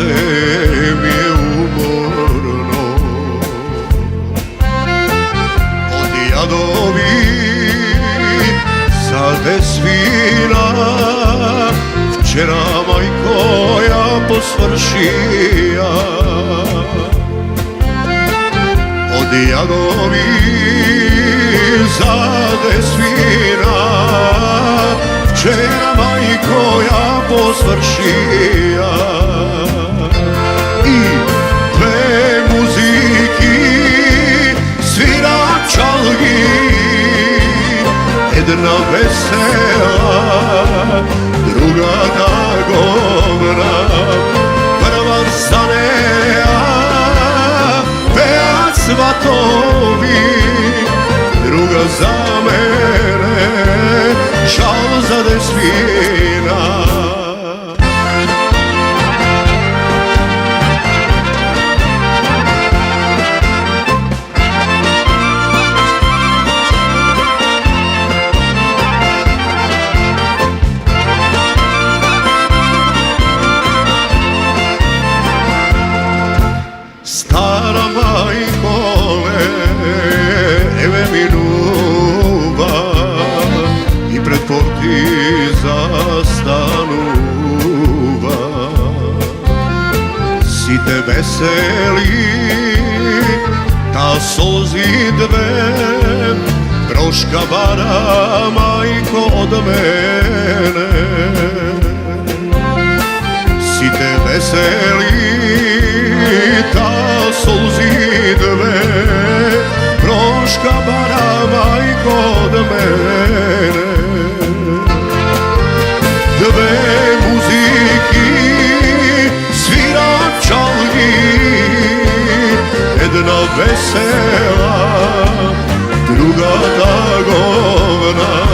srce mi je umorno od jadovi zade svina. Včera majko ja posvršija od jadovi zade svina. Včera majko ja posvršija i dve muziki svira čalgi. Jedna vesela, druga tagovna. Prva Saneja pea svatovi, druga za mene šal zade svina. Stara majkole, eve mi nuva i pred porti zastanuva. Si te veseli, ta solzi dve, troška bara majko od mene. Si te veseli, ta solzi dve, troška bara majko od mene. Dve muziki svira čalgi, jedna vesela, druga tagovna.